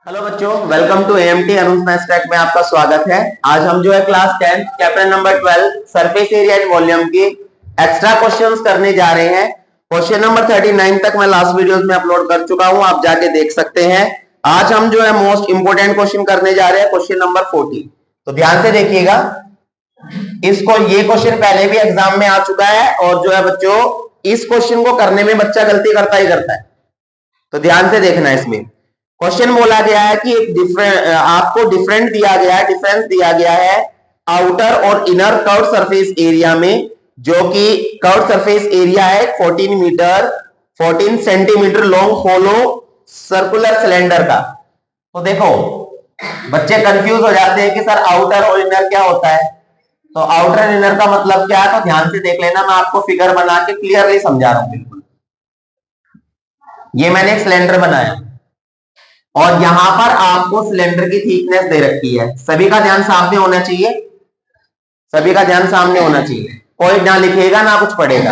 Hello बच्चों, welcome to AMT Anuj stack में आपका स्वागत है। आज हम जो है class 10 chapter number 12 surface area and volume की एक्स्ट्रा क्वेश्चंस करने जा रहे हैं। क्वेश्चन नंबर 39 तक मैं लास्ट वीडियोस में अपलोड कर चुका हूं, आप जाके देख सकते हैं। आज हम जो है मोस्ट इंपोर्टेंट क्वेश्चन करने जा रहे हैं, क्वेश्चन नंबर 40। तो ध्यान से देखिएगा, इसको ये क्वेश्चन पहले भी एग्जाम में आ चुका है और जो है बच्चों इस क्वेश्चन को करने में बच्चा गलती करता ही करता है, तो ध्यान से देखना। इसमें क्वेश्चन बोला गया है कि एक आपको डिफरेंस दिया गया है आउटर और इनर कर्व सरफेस एरिया में, जो कि कर्व सरफेस एरिया है 14 सेंटीमीटर लॉन्ग होलो सर्कुलर सिलेंडर का। तो देखो बच्चे कंफ्यूज हो जाते हैं कि सर आउटर और इनर क्या होता है। तो आउटर और इनर का मतलब क्या है, तो ध्यान से देख लेना, मैं आपको फिगर बना के क्लियरली समझा रहा हूं। बिल्कुल ये मैंने एक सिलेंडर बनाया और यहां पर आपको सिलेंडर की थिकनेस दे रखी है। सभी का ध्यान सामने होना चाहिए, सभी का ध्यान सामने होना चाहिए, कोई ना लिखेगा ना कुछ पढ़ेगा,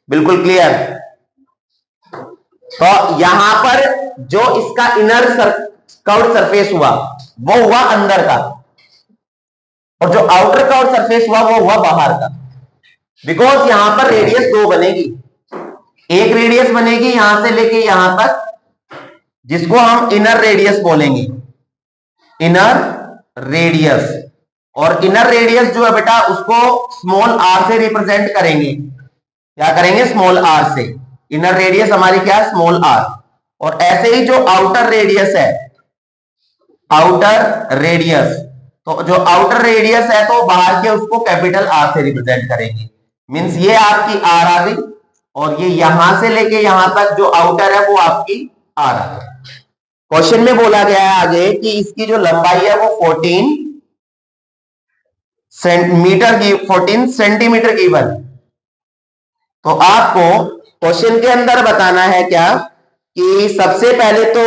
बिल्कुल क्लियर। तो यहां पर जो इसका इनर कर्व सरफेस हुआ वो हुआ अंदर का, और जो आउटर कर्व सरफेस हुआ वो हुआ बाहर का। बिकॉज यहां पर रेडियस दो बनेगी, एक रेडियस बनेगी यहां से लेके यहां तक, जिसको हम इनर रेडियस बोलेंगे, इनर रेडियस। और इनर रेडियस जो है बेटा उसको स्मॉल आर से रिप्रेजेंट करेंगे। क्या करेंगे? स्मॉल आर से। इनर रेडियस हमारी क्या है? Small r. और ऐसे ही जो आउटर रेडियस है, आउटर रेडियस, तो जो आउटर रेडियस है तो बाहर के उसको कैपिटल आर से रिप्रेजेंट करेंगे। मींस ये आपकी आर आ गई और ये यहां से लेके यहां तक जो आउटर है वो आपकी आर आ गई। क्वेश्चन में बोला गया है आगे कि इसकी जो लंबाई है वो 14 सेंटीमीटर की बन। तो आपको क्वेश्चन के अंदर बताना है क्या कि सबसे पहले तो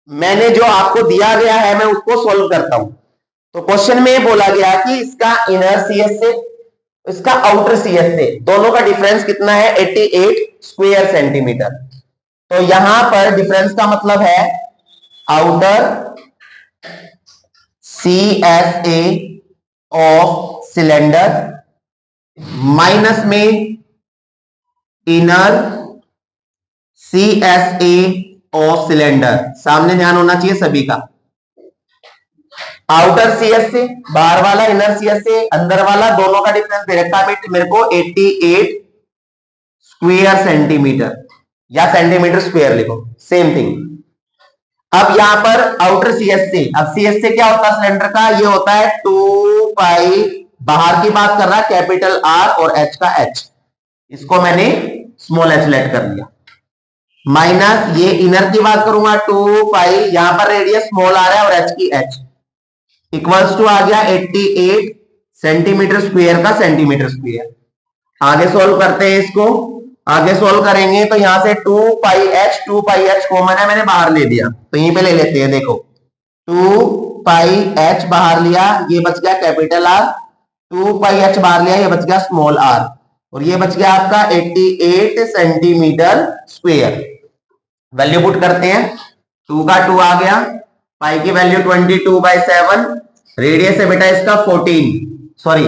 मैंने जो आपको दिया गया है मैं उसको सॉल्व करता हूं। तो क्वेश्चन में बोला गया कि इसका इनर सीएस से इसका आउटर सीएस से दोनों का डिफरेंस कितना है? 88 स्क्वायर सेंटीमीटर। तो यहां पर डिफरेंस का मतलब है outer CSA of cylinder minus में इनर CSA ऑफ सिलेंडर। सामने ध्यान होना चाहिए सभी का। आउटर CSA बाहर वाला, इनर CSA अंदर वाला, दोनों का डिफरेंस दे रखा है मेरे को 88 स्क्वायर सेंटीमीटर, या सेंटीमीटर स्क्वायर लिखो, सेम थिंग। अब यहां पर आउटर CSA, अब CSA क्या होता है सिलेंडर का? ये होता है 2 पाई, बाहर की बात कर रहा है, कैपिटल आर और एच का एच, इसको मैंने स्मॉल एच लेट कर लिया, माइनस ये इनर की बात करूंगा 2 पाई, यहां पर रेडियस स्मॉल आ रहा है और एच की एच, इक्वल्स टू आ गया 88 सेंटीमीटर स्क्वायर का सेंटीमीटर स्क्वायर। आगे सोल्व करते हैं इसको। आगे सोल्व करेंगे तो यहां से 2 पाई एच कॉमन है, मैंने बाहर ले दिया, तो यहीं पे ले लेते हैं। देखो 2 पाई एच बाहर लिया, ये बच गया कैपिटल आर, 2 पाई एच बाहर लिया, ये बच गया स्मॉल आर, और ये बच गया आपका 88 सेंटीमीटर स्क्वायर। वैल्यू पुट करते हैं, 2 का 2 आ गया, पाई की वैल्यू 22/7, रेडियस है बेटा इसका 14, सॉरी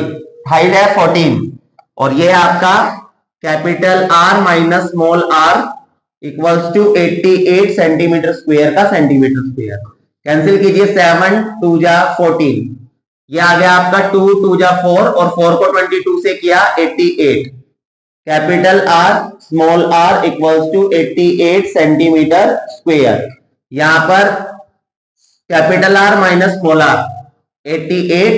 हाइट है 14, और ये आपका capital r minus small r equals to 88 centimetre square का सेंटीमीटर स्क्वायर। कैंसिल कीजिए, 7 2 जा 14, ये आ गया आपका 2 2 जा 4, और 4 को 22 से किया 88, capital r small r equals to 88 centimetre square. यहां पर capital r minus small r 88,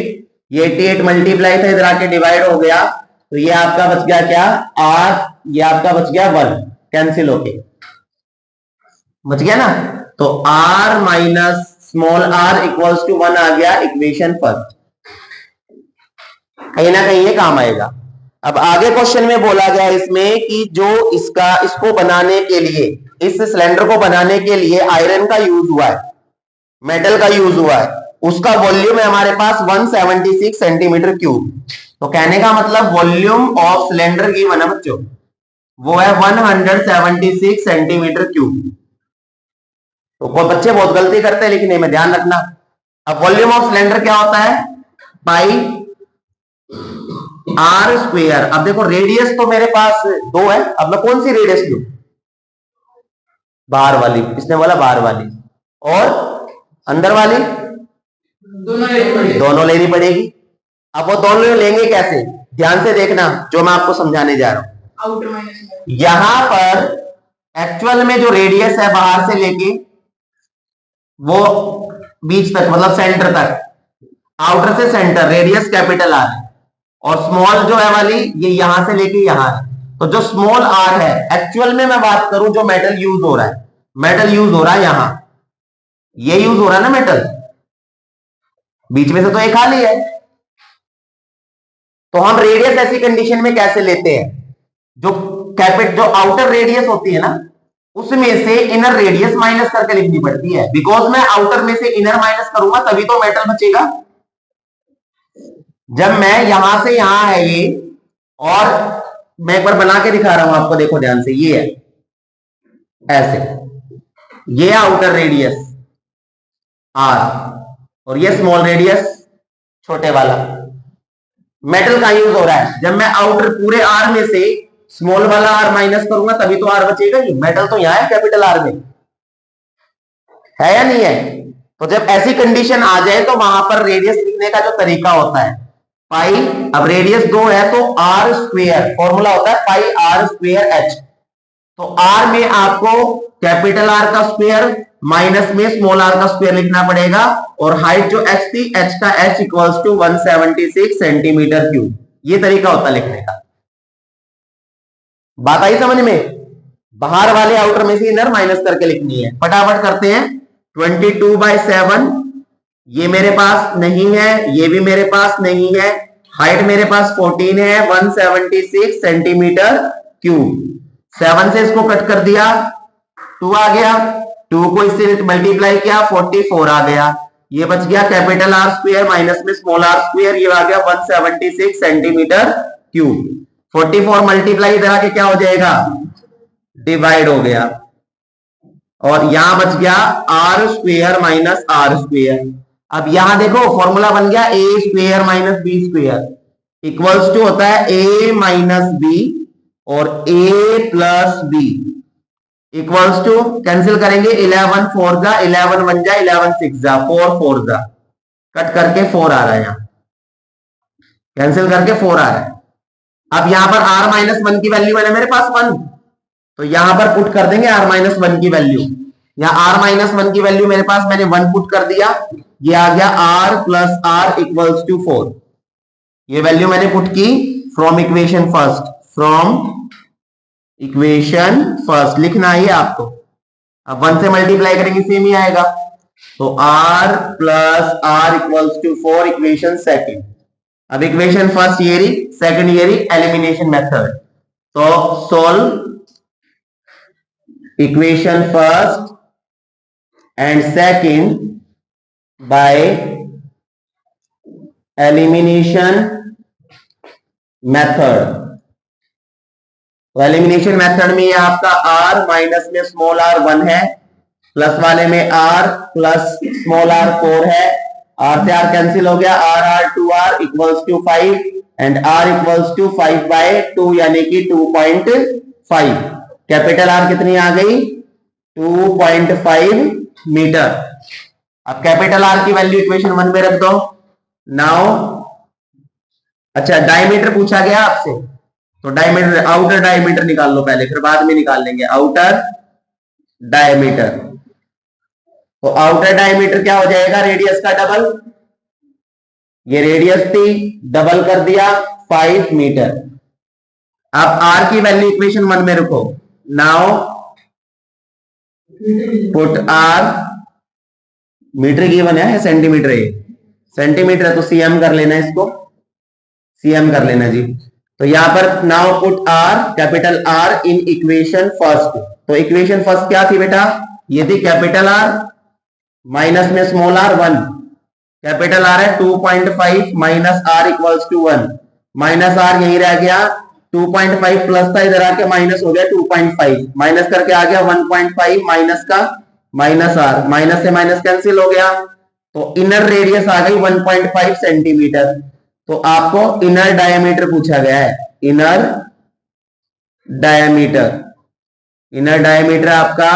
ये 88 मल्टीप्लाई था, इधर आके डिवाइड हो गया, तो ये आपका बच गया क्या? आर, ये आपका बच गया 1, कैंसिल होके बच गया ना। तो r minus small r equals to 1 आ गया इक्वेशन फर्स्ट। कहीं ना कहीं ये काम आएगा। अब आगे क्वेश्चन में बोला गया इसमें कि जो इसको बनाने के लिए, इस सिलेंडर को बनाने के लिए आयरन का यूज हुआ है, मेटल का यूज हुआ है, उसका वॉल्यूम है हमारे पास 176 सेंटीमीटर क्यूब। तो कहने का मतलब वॉल्यूम ऑफ सिलेंडर गिवन है बच्चों, वो है 176 सेंटीमीटर क्यूब। तो कोई बच्चे बहुत गलती करते हैं लिखने में, ध्यान रखना। अब वॉल्यूम ऑफ सिलेंडर क्या होता है, पाई आर स्क्वेयर। अब देखो रेडियस तो मेरे पास 2 है, अब मैं कौन सी रेडियस लूं, बाहर वाली, इसने बोला बाहर वाली, और अंदर वाली दोनों लेनी पड़ेगी। अब वो दोनों लेंगे कैसे, ध्यान से देखना जो मैं आपको समझाने जा रहा हूं। यहां पर एक्चुअल में जो रेडियस है बाहर से लेके वो बीच तक, मतलब सेंटर तक, आउटर से सेंटर रेडियस कैपिटल आर है, और स्मॉल जो है वाली ये यहां से लेके यहां है। तो जो स्मॉल आर है, एक्चुअल में मैं बात करूं जो मेटल यूज हो रहा है, मेटल यूज हो रहा है यहां, ये यूज हो रहा है ना मेटल, बीच में से तो एक खाली है। तो हम रेडियस ऐसी कंडीशन में कैसे लेते हैं, जो आउटर रेडियस होती है ना, उसमें से इनर रेडियस माइनस करके लिखनी पड़ती है, बिकॉज मैं आउटर में से इनर माइनस करूंगा तभी तो मेटल बचेगा। जब मैं यहां से यहां है ये, और मैं एक बार बना के दिखा रहा हूं आपको, देखो ध्यान से, ये है ऐसे, ये आउटर रेडियस आर, और ये स्मॉल रेडियस छोटे वाला। मेटल का यूज हो रहा है, जब मैं आउटर पूरे आर में से स्मॉल वाला आर माइनस करूंगा तभी तो आर बचेगा ही। मेटल तो यहां है कैपिटल आर में, है या नहीं है। तो जब ऐसी कंडीशन आ जाए तो वहां पर रेडियस लिखने का जो तरीका होता है पाई, अब रेडियस 2 है तो आर स्क्वेयर, फॉर्मूला होता है पाई आर स्क्वेयर एच। तो आर में आपको कैपिटल आर का स्क्वायर माइनस में स्मॉल आर का स्क्वायर लिखना पड़ेगा, और हाइट जो एच थी, एच का h equals to 176 centimetre cube. ये तरीका होता है लिखने का। बात आई समझ में, बाहर वाले आउटर में से इनर माइनस करके लिखनी है। फटाफट करते हैं। 22/7 ये मेरे पास नहीं है, ये भी मेरे पास नहीं है, हाइट मेरे पास 14 है, 176 सेंटीमीटर क्यूब। 7 से इसको कट कर दिया, 2 आ गया, 2 को इससे मल्टीप्लाई किया, 44 आ गया। ये बच गया कैपिटल आर स्क्वायर माइनस में स्मॉल आर स्क्वायर, ये आ गया 176 सेंटीमीटर क्यूब। 44 मल्टीप्लाई इधर आके क्या हो जाएगा, डिवाइड हो गया, और यहां बच गया R square minus R square. अब यहां देखो फॉर्मूला बन गया A square minus B square equals to होता है ए माइनस बी और A plus B equals to, cancel करेंगे, 11 4 जा 11 1 जा 11 6 जा 4 4 जा, कट करके 4 आ रहा है, यहां कैंसिल करके 4 आ रहा है। अब यहां पर r माइनस 1 की वैल्यू है मेरे पास 1, तो यहां पर पुट कर देंगे r माइनस 1 की वैल्यू। यहां r माइनस 1 की वैल्यू मेरे पास मैंने 1 पुट कर दिया, ये आ गया r plus r equals to 4। ये वैल्यू मैंने पुट की from equation first, from equation first लिखना है आपको। अब 1 से मल्टीप्लाई करेंगे सेम ही आएगा, तो r plus r equals to 4 equation second. अब इक्वेशन फर्स्ट ये रही, सेकंड ये रही, एलिमिनेशन मेथड। तो solve equation first and second by elimination method. तो एलिमिनेशन मेथड में ये आपका r माइनस में स्मॉल r 1 है, प्लस वाले में r प्लस स्मॉल r 4 है, r से r कैंसिल हो गया, r 2r equals to 5 and r equals to 5/2 यानी कि 2.5। कैपिटल R कितनी आ गई, 2.5 मीटर। अब कैपिटल R की वैल्यू इक्वेशन 1 में रख दो। नाउ अच्छा डायमीटर पूछा गया आपसे, तो डायमीटर, आउटर डायमीटर निकाल लो पहले, फिर बाद में निकाल लेंगे आउटर डायमीटर। तो आउटर डायमीटर क्या हो जाएगा, रेडियस का डबल, ये रेडियस थी, डबल कर दिया 5 मीटर। अब R की वैल्यू इक्वेशन 1 में रखो। Now put R, metre given है सेंटीमीटर है, सेंटीमीटर है तो सीएम कर लेना, इसको सीएम कर लेना जी। तो यहां पर now put R capital R in equation first. तो इक्वेशन फर्स्ट क्या थी बेटा, ये थी कैपिटल R माइनस में स्मॉल r 1, कैपिटल R है 2.5 minus r equals to 1, minus r यही रह गया, 2.5 प्लस था इधर आके माइनस हो गया 2.5, माइनस करके आ गया 1.5 माइनस का माइनस आर, माइनस से माइनस कैंसिल हो गया, तो इनर रेडियस आ गई 1.5 सेंटीमीटर। तो आपको इनर डायमीटर पूछा गया है, इनर डायमीटर। इनर डायमीटर आपका,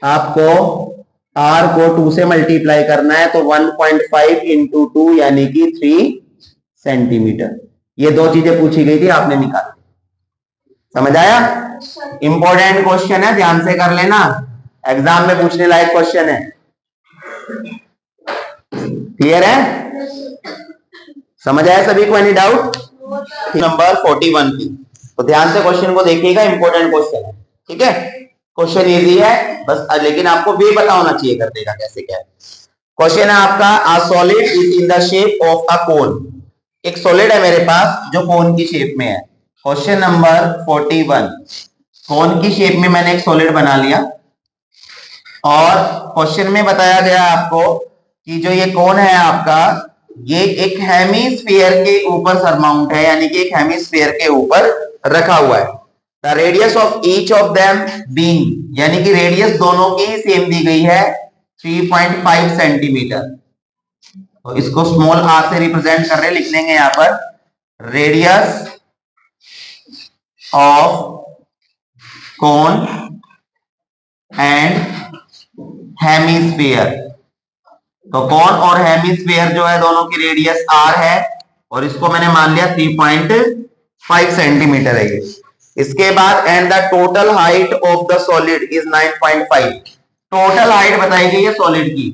आपको आर को 2 से मल्टीप्लाई करना है, तो 1.5 इंटू 2 यानी कि 3 सेंटीमीटर। ये दो चीजें पूछी गई थी, आपने निकाली। समझ आया? इंपॉर्टेंट क्वेश्चन है, ध्यान से कर लेना, एग्जाम में पूछने लायक क्वेश्चन है। क्लियर है? समझ आया सभी को? Any doubt? नंबर 41 की, तो ध्यान से क्वेश्चन को देखिएगा, इंपॉर्टेंट क्वेश्चन है। ठीक है, क्वेश्चन इजी है बस, लेकिन आपको वे पता होना चाहिए करने का कैसे क्या है। क्वेश्चन है आपका, a solid is in the shape of a cone. एक सॉलिड है मेरे पास जो कोन की शेप में है। क्वेश्चन नंबर 41, कोन की शेप में मैंने एक सॉलिड बना लिया, और क्वेश्चन में बताया गया आपको कि जो ये कोन है आपका, ये एक हेमीस्फीयर के ऊपर सरमाउंट है, यानी कि एक हेमीस्फीयर के ऊपर रखा हुआ है। The radius of each of them being, यानी कि रेडियस दोनों की सेम दी गई है 3.5 सेंटीमीटर। तो इसको स्मॉल आर से रिप्रेजेंट कर रहे हैं, लिख लेंगे यहां पर radius of cone and hemisphere. तो कोन और हेमीस्फीयर जो है दोनों की रेडियस आर है, और इसको मैंने मान लिया 3.5 सेंटीमीटर है ये। इसके बाद and the total height of the solid is 9.5। Total height बताई गई है सॉलिड की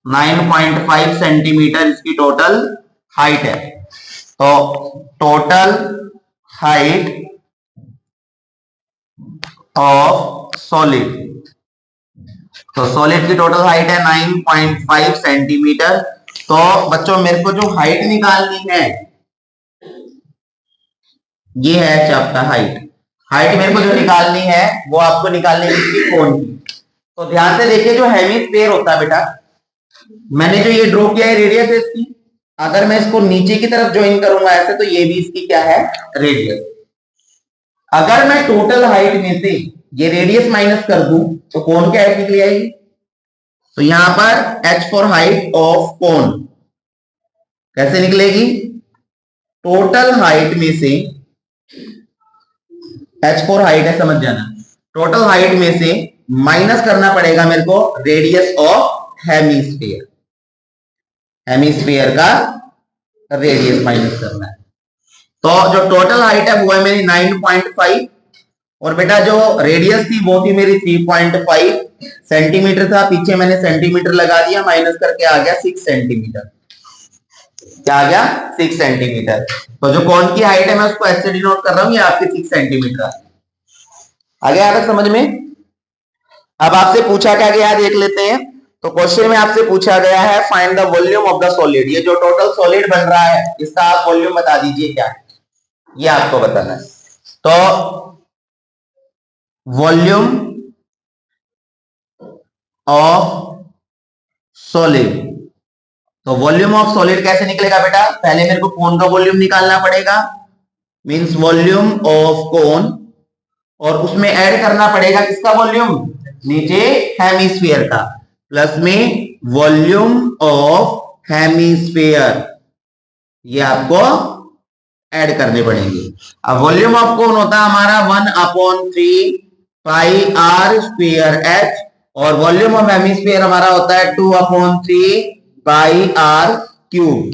9.5 सेंटीमीटर, इसकी टोटल हाइट है। तो टोटल हाइट ऑफ सॉलिड, तो सॉलिड की टोटल हाइट है 9.5 सेंटीमीटर। तो बच्चों मेरे को जो हाइट निकालनी है, ये है आपका हाइट। हाइट मेरे को जो निकालनी है वो आपको निकालनी है कोन की। तो ध्यान से देखिए, जो हेमीस्फीयर होता है बेटा, मैंने जो ये ड्रॉ किया है रेडियस है इसकी, अगर मैं इसको नीचे की तरफ ज्वाइन करूंगा ऐसे, तो ये भी इसकी क्या है, रेडियस। अगर मैं टोटल हाइट में से ये रेडियस माइनस कर दूं तो कोन की हाइट निकली आएगी। तो यहां पर h for height of cone कैसे निकलेगी, टोटल हाइट में से, h फॉर हाइट है समझ जाना, टोटल हाइट में से माइनस करना पड़ेगा मेरे को रेडियस ऑफ हेमीस्फीयर। हेमीस्फीयर का रेडियस माइनस करना है। तो जो टोटल हाइट है वो है मेरी 9.5, और बेटा जो रेडियस थी वो थी मेरी 3.5 सेंटीमीटर था, पीछे मैंने सेंटीमीटर लगा दिया, माइनस करके आ गया 6 सेंटीमीटर। क्या आ गया, 6 सेंटीमीटर। तो जो कोन की हाइट है मैं उसको ऐसे डिनोट कर रहा हूं, ये आपकी 6 सेंटीमीटर। आगे आ रहा समझ में? अब आपसे पूछा क्या गया देख लेते हैं। तो क्वेश्चन में आपसे पूछा गया है find the volume of the solid. ये जो टोटल सॉलिड बन रहा है इसका आप वॉल्यूम बता दीजिए क्या है, ये आपको बताना है। तो वॉल्यूम ऑफ सॉलिड, तो वॉल्यूम ऑफ सॉलिड कैसे निकलेगा बेटा, पहले मेरे को कोन का वॉल्यूम निकालना पड़ेगा, मींस वॉल्यूम ऑफ कोन, और उसमें ऐड करना पड़ेगा किसका वॉल्यूम, नीचे हेमीस्फीयर का, प्लस में वॉल्यूम ऑफ हेमीस्फीयर, ये आपको ऐड करने पड़ेंगे। अब वॉल्यूम ऑफ कोन होता है हमारा 1/3 पाई आर स्क्वायर एच, और वॉल्यूम ऑफ हेमीस्फीयर हमारा होता है 2/3 पाई आर क्यूब।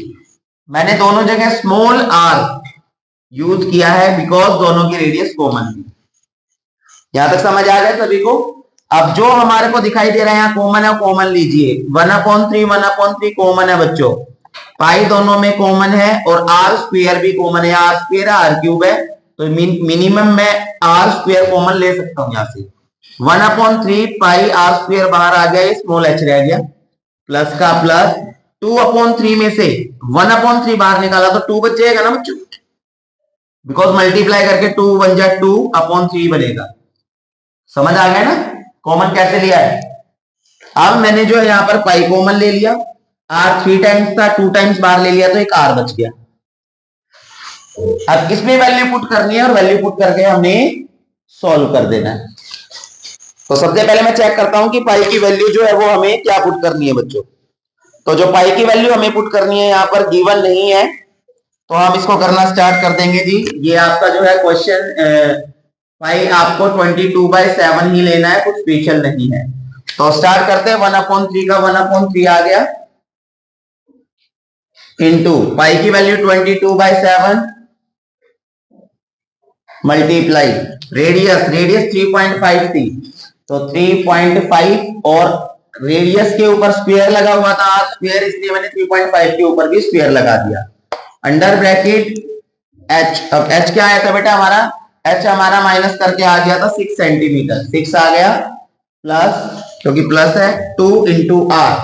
मैंने दोनों जगह स्मॉल आर यूज किया है बिकॉज दोनों की रेडियस कॉमन थी। यहां तक समझ आ गया सभी को? अब जो हमारे को दिखाई दे रहा है यहाँ कॉमन है, कॉमन लीजिए, 1/3 कॉमन है बच्चों, पाई दोनों में कॉमन है, और आर स्क्वायर भी कॉमन है, आर स्क्वायर है आर क्यूब है, तो मिनिमम मैं आर स्क्वायर कॉमन ले सकता हूं यहां से। 1/3 पाई आर स्क्वायर बाहर आ गया, स्मॉल एच रह गया, प्लस का प्लस, 2/3 में से 1/3 बाहर निकाला तो 2 बच जाएगा ना बच्चों, बिकॉज मल्टीप्लाई करके 2 बन जाए 2/3 बनेगा। समझ आ गया ना कॉमन कैसे लिया है। अब मैंने जो है यहां पर पाई कॉमन ले लिया, आर 3 टाइम्स था, 2 टाइम्स बाहर ले लिया तो एक आर बच गया। अब इसमें वैल्यू पुट करनी है, और वैल्यू पुट करके हमने सॉल्व कर देना है। तो सबसे पहले मैं चेक करता हूं कि पाई की वैल्यू जो है वो हमें क्या पुट करनी है बच्चों। तो जो पाई की वैल्यू हमें पुट करनी है यहाँ पर गिवन नहीं है, तो हम इसको करना स्टार्ट कर देंगे जी। ये आपका जो है क्वेश्चन पाई आपको 22/7 ही लेना है, कुछ स्पेशल नहीं है। तो स्टार्ट करते हैं। 1/3 का 1/3 आ गया इंटू पाई की वैल्यू 22/7 मल्टीप्लाई रेडियस 3.5 थी, तो 3.5 और रेडियस के ऊपर स्क्वायर लगा हुआ था, स्क्वायर इसलिए मैंने 3.5 के ऊपर भी स्क्वायर लगा दिया। अंडर ब्रैकेट एच, अब एच क्या आया था बेटा हमारा, एच हमारा माइनस करके आ गया था 6 सेंटीमीटर, 6 आ गया प्लस, क्योंकि प्लस है 2 इंटू आर,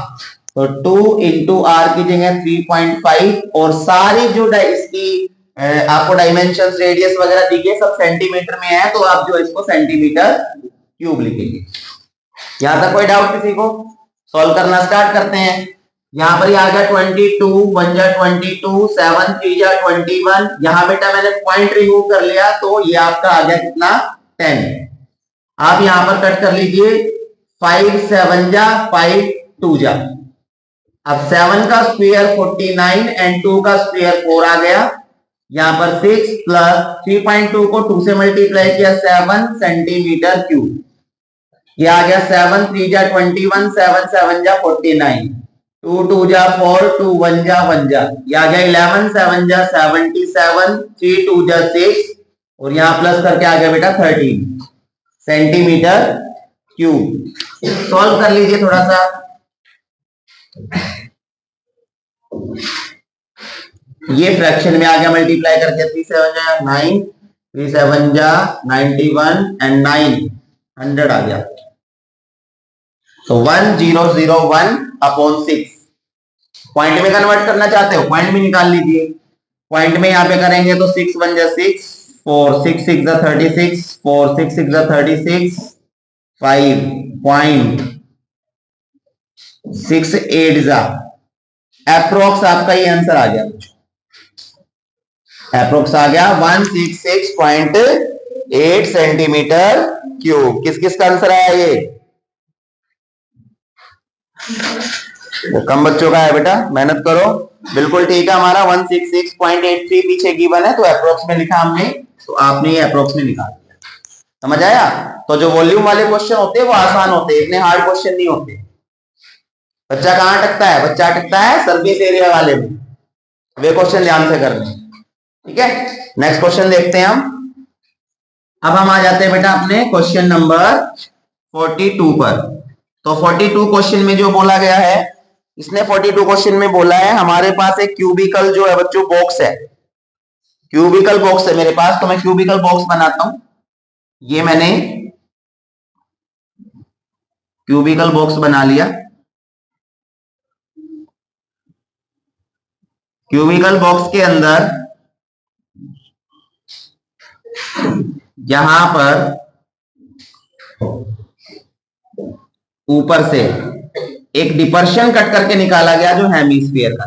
तो 2 इंटू आर की जगह 3.5 और सारी जो इसकी आपको डायमेंशन रेडियस वगैरह दिखे सब सेंटीमीटर में है, तो आप जो इसको सेंटीमीटर क्यूब लिखेंगे। यहां तक कोई डाउट किसी को? सॉल्व करना स्टार्ट करते हैं। यहां पर आ गया 22, 1 जा 22, 7 3 जा 21। यहां बेटा मैंने पॉइंट रिमूव कर लिया, तो ये आपका आ गया कितना, 10। आप यहां पर कट कर लीजिए, 5 7 जा 5 2 जा। अब 7 का स्क्वायर 49 एंड 2 का स्क्वायर 4 आ गया। यहां पर 6 प्लस 3.2 को 2 से मल्टीप्लाई किया, 7 सेंटीमीटर क्यूब। ये आ गया 7 3 जा 21, 7 7 जा 49, 2 2 जा 4, 2 1 जा 1 जा। ये आ गया 11 7 जा 77, 3 2 जा 6 और यहां प्लस करके आ गया बेटा 13 सेंटीमीटर क्यूब। सॉल्व कर लीजिए थोड़ा सा। ये फ्रैक्शन में आ गया, मल्टीप्लाई करके 3 7 जा 9, 3 7 जा 91 एंड 9 100 आ गया। तो 1001/6 पॉइंट में कन्वर्ट करना चाहते हो, पॉइंट में निकाल लीजिए। पॉइंट में यहाँ पे करेंगे तो 6 1 जा 6, 4 6 6 जा 36, 4 6 6 जा 36, 5.68 जा एप्रोक्स आपका ये आंसर आ गया। एप्रोक्स आ गया 166.8 सेंटीमीटर क्यूब। किस किस का आंसर आया ये? वो कम बच्चों का है बेटा, मेहनत करो। बिल्कुल ठीक है, हमारा 166.83 पीछे गिवन है, तो अप्रोक्स में लिखा हमने, तो आपने ये अप्रोक्स में निकाल दिया। समझ आया? तो जो वॉल्यूम वाले क्वेश्चन होते हैं वो आसान होते हैं, इतने हार्ड क्वेश्चन नहीं होते। बच्चा कहां अटकता है? बच्चा अटकता है सर्विस एरिया वाले में, वे क्वेश्चन ध्यान से करने। ठीक है, नेक्स्ट क्वेश्चन देखते हैं हम। अब हम आ जाते हैं बेटा अपने क्वेश्चन नंबर 42 पर। तो 42 क्वेश्चन में जो बोला गया है, इसने 42 क्वेश्चन में बोला है हमारे पास एक क्यूबिकल जो है बच्चों बॉक्स है, क्यूबिकल बॉक्स है मेरे पास। तो मैं क्यूबिकल बॉक्स बनाता हूं। ये मैंने क्यूबिकल बॉक्स बना लिया। क्यूबिकल बॉक्स के अंदर यहां पर ऊपर से एक डिपर्शन कट करके निकाला गया जो हेमिस्फीयर का,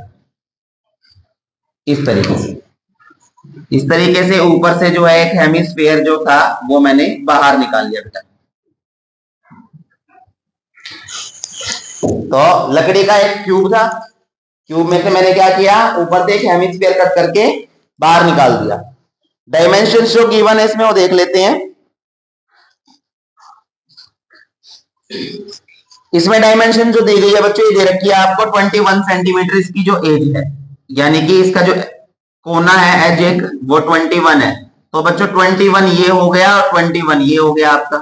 इस तरीके से ऊपर से जो है एक हेमिस्फीयर जो था वो मैंने बाहर निकाल लिया बेटा। तो लकड़ी का एक क्यूब था, क्यूब में से मैंने क्या किया, ऊपर से एक हेमिस्फीयर कट करके बाहर निकाल दिया। डायमेंशन जो गिवन है इसमें वो देख लेते हैं। इसमें डायमेंशन जो दी गई है बच्चों, ये दे रखी है आपको 21 सेंटीमीटर इसकी जो एज है, यानी कि इसका जो कोना है एज एक वो 21 है। तो बच्चों 21 ये हो गया और 21 ये हो गया, आपका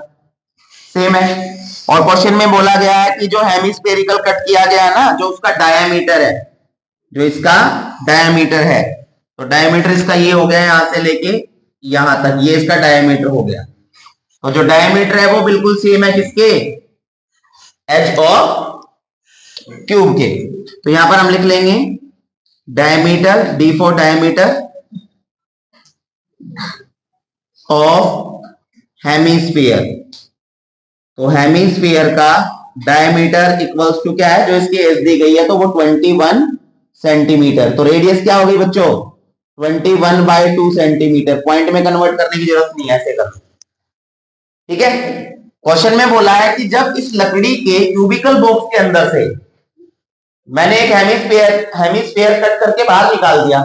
सेम है। और क्वेश्चन में बोला गया है कि जो हेमिस्फेरिकल कट किया गया है ना, जो उसका डायामीटर है, जो इसका डायामीटर है, तो डायामीटर इसका ये हो गया यहां से लेके यहां तक, ये इसका डायामीटर हो गया। तो जो डायामीटर है वो बिल्कुल सेम है किसके, एच ऑफ क्यूब के। तो यहां पर हम लिख लेंगे diameter, D for diameter of hemisphere. तो हेमिस्फीयर का डायमीटर इक्वल्स टू क्या है, जो इसकी एज दी गई है तो वो 21 सेंटीमीटर। तो रेडियस क्या होगी बच्चों, 21/2 सेंटीमीटर। पॉइंट में कन्वर्ट करने की जरूरत नहीं है, ऐसे कर, ठीक है। क्वेश्चन में बोला है कि जब इस लकड़ी के क्यूबिकल बॉक्स के अंदर से मैंने एक हेमिस्फीयर कट करके बाहर निकाल दिया,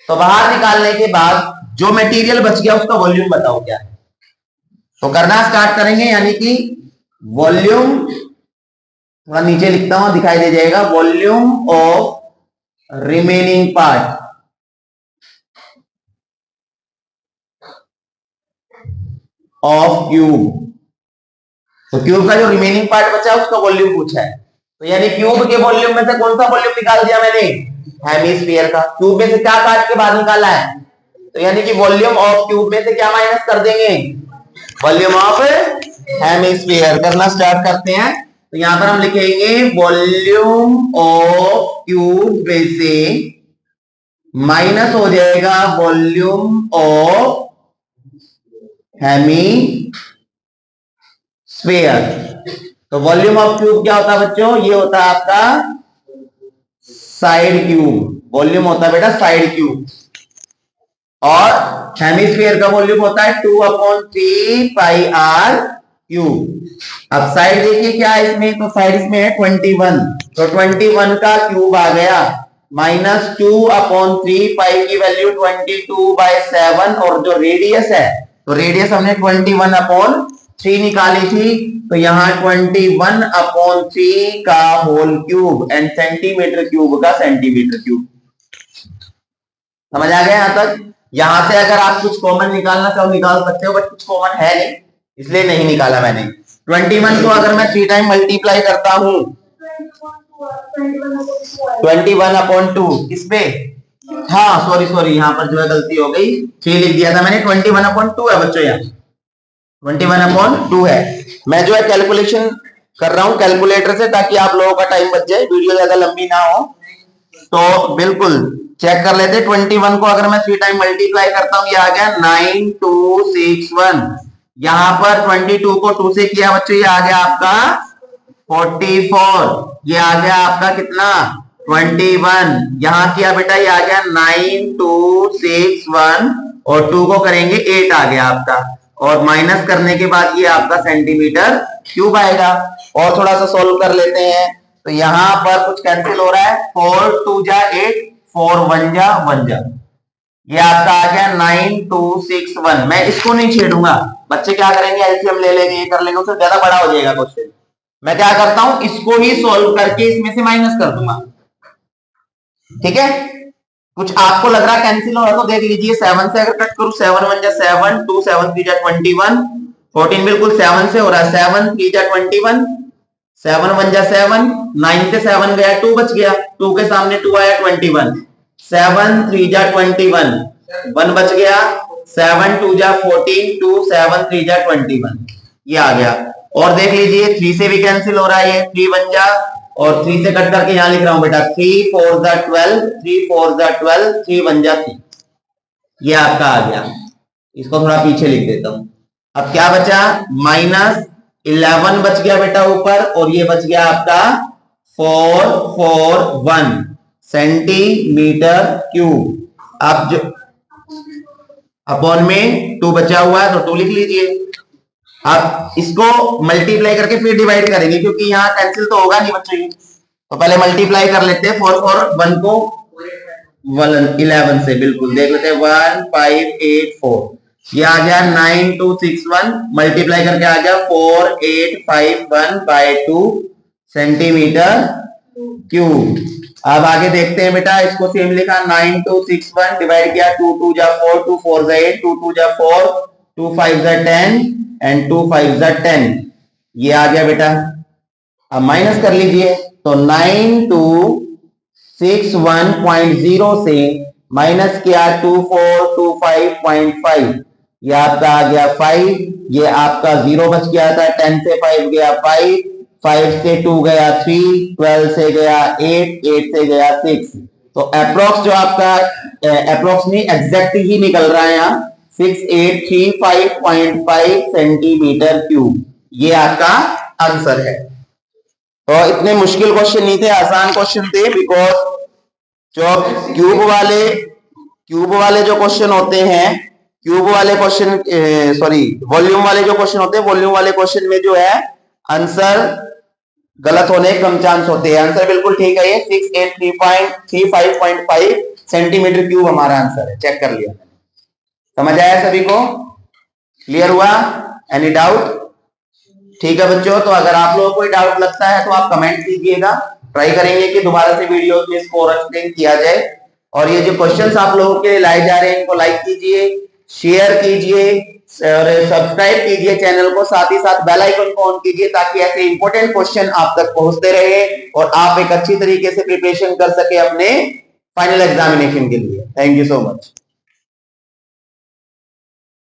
तो बाहर निकालने के बाद जो मटेरियल बच गया उसका वॉल्यूम बताओ क्या है। तो करना स्टार्ट करेंगे, यानी कि वॉल्यूम, थोड़ा नीचे लिखता हूं दिखाई दे जाएगा, volume of remaining part of cube. तो क्यूब का जो रिमेनिंग पार्ट बचा उसका वॉल्यूम पूछा है, तो यानी क्यूब के वॉल्यूम में से कौन सा वॉल्यूम निकाल दिया मैंने, हेमिस्फीयर का। क्यूब में से क्या काट के बाहर निकाला है, तो यानी कि वॉल्यूम ऑफ क्यूब में से क्या माइनस कर देंगे, वॉल्यूम ऑफ हेमिस्फीयर। करना स्टार्ट करते हैं, तो यहां पर हम लिखेंगे वॉल्यूम ऑफ क्यूब में से माइनस हो जाएगा वॉल्यूम ऑफ हेमिस्फीयर। तो वॉल्यूम ऑफ क्यूब क्या होता है बच्चों, ये होता है आपका साइड क्यूब, वॉल्यूम होता है बेटा साइड क्यूब, और हेमिस्फीयर का वॉल्यूम होता है 2/3 पाई आर क्यूब। अब साइड देखिए क्या है इसमें, तो साइड इसमें है 21, तो 21 का क्यूब आ गया, माइनस 2/3 पाई की वैल्यू 22/7, और जो रेडियस है तो रेडियस हमने 21/3 निकाली थी, तो यहां 21/3 का whole cube and centimetre cube का सेंटीमीटर क्यूब। समझ आ गया यहां तक। यहां से अगर आप कुछ कॉमन निकालना चाहो निकाल सकते हो, बट कुछ कॉमन है नहीं इसलिए नहीं निकाला मैंने। 21 को अगर मैं 3 टाइम मल्टीप्लाई करता हूं 21/2 किस पे, हाँ सॉरी यहां पर जो है गलती हो गई, 3 लिख दिया था मैंने, 21/2 है बच्चों, यहाँ 21/2 है। मैं जो है कैलकुलेशन कर रहा हूं कैलकुलेटर से, ताकि आप लोगों का टाइम बच जाए, वीडियो ज्यादा लंबी ना हो। तो बिल्कुल चेक कर लेते, 21 को अगर मैं 3 टाइम मल्टीप्लाई करता हूं, ये आ गया 9261। यहां पर 22 को 2 से किया बच्चों, ये आ गया आपका 44, ये आ गया आपका कितना 21, यहां किया बेटा ये आ गया 9261, और 2 को करेंगे 8 आ गया आपका, और माइनस करने के बाद ये आपका सेंटीमीटर क्यूब आएगा। और थोड़ा सा सोल्व कर लेते हैं, तो यहां पर कुछ कैंसिल हो रहा है, 4 2 जा 8, 4 1 जा 1 जा, ये आपका आ गया 9261। मैं इसको नहीं छेड़ूंगा, बच्चे क्या करेंगे एलसीएम ले लेंगे, ये कर लेंगे, उससे ज्यादा बड़ा हो जाएगा क्वेश्चन। मैं क्या करता हूं, इसको ही सोल्व करके इसमें से माइनस कर दूंगा, ठीक है। कुछ आपको लग रहा है कैंसिल हो रहा तो देख लीजिए, 7 से अगर कट करूं, 7 1 जा 7, 2 7 3 जा 21, 14 बिल्कुल 7 से हो रहा है, 7 3 जा 21, 7 1 जा 7, 9 से 7 गया 2 बच गया, 2 के सामने 2 आया 21, 7 3 जा 21, 1 बच गया, 7 2 जा 14, 2 7 3 जा 21, ये आ गया। और देख लीजिए 3 से भी कैंसिल हो रहा है, ये 3 1 जा, और 3 से कट करके यहां लिख रहा हूं बेटा 3 4 जा 12, 3 4 जा 12, 3 1 जा 3, ये आपका आ गया। इसको थोड़ा पीछे लिख देता हूं। अब क्या बचा, -11 बच गया बेटा ऊपर, और ये बच गया आपका 441 सेंटीमीटर क्यूब। अब जो अपॉन में 2 बचा हुआ है, तो 2 लिख लीजिए। अब इसको मल्टीप्लाई करके फिर डिवाइड करेंगे, क्योंकि यहाँ कैंसिल तो होगा नहीं बच्चों, तो पहले मल्टीप्लाई कर लेते हैं। 4 4 1 को 11 से, बिल्कुल देख लेते हैं, 1584, ये आ गया 9261, मल्टीप्लाई करके आ गया 4851/2 सेंटीमीटर क्यूब। अब आगे देखते हैं बेटा, इसको सेम लिखा 9261 डिवाइड किया, 2 2 जा 4, 2 4 जा 8, 2 2 जा 4, 2 5 जा 10 एंड 2 5 जा 10, ये आ गया बेटा। अब माइनस कर लीजिए, तो 9261.0 से माइनस किया 2425.5, ये आपका आ गया 5, ये आपका 0 बच गया था, 10 से 5 गया 5, 5 से 2 गया 3, 12 से गया 8, 8 से गया 6, तो अप्रोक्स जो आपका अप्रोक्स नहीं एग्जैक्ट ही निकल रहा है यहाँ 6835.5 सेंटीमीटर क्यूब, ये आपका आंसर है। तो इतने मुश्किल क्वेश्चन नहीं थे, आसान क्वेश्चन थे, बिकॉज जो क्यूब वाले जो क्वेश्चन होते हैं क्यूब वाले क्वेश्चन, सॉरी वॉल्यूम वाले जो क्वेश्चन होते हैं, वॉल्यूम वाले क्वेश्चन में जो है आंसर गलत होने के कम चांस होते हैं। आंसर बिल्कुल ठीक है, ये 683.35.5 सेंटीमीटर क्यूब हमारा आंसर है, चेक कर लिया। समझ आया सभी को? क्लियर हुआ? Any doubt? ठीक है बच्चों, तो अगर आप लोगों को कोई डाउट लगता है तो आप कमेंट कीजिएगा, ट्राई करेंगे कि दोबारा से वीडियो में इसको और एक्सप्लेन किया जाए। और ये जो क्वेश्चंस आप लोगों के लिए लाए जा रहे हैं इनको लाइक कीजिए, शेयर कीजिए और सब्सक्राइब कीजिए चैनल को, साथ ही साथ बेल आइकन को ऑन कीजिए ताकि ऐसे इंपॉर्टेंट क्वेश्चन आप तक पहुंचते रहे और आप एक अच्छी तरीके से प्रिपरेशन कर सके अपने फाइनल एग्जामिनेशन के लिए। Thank you so much.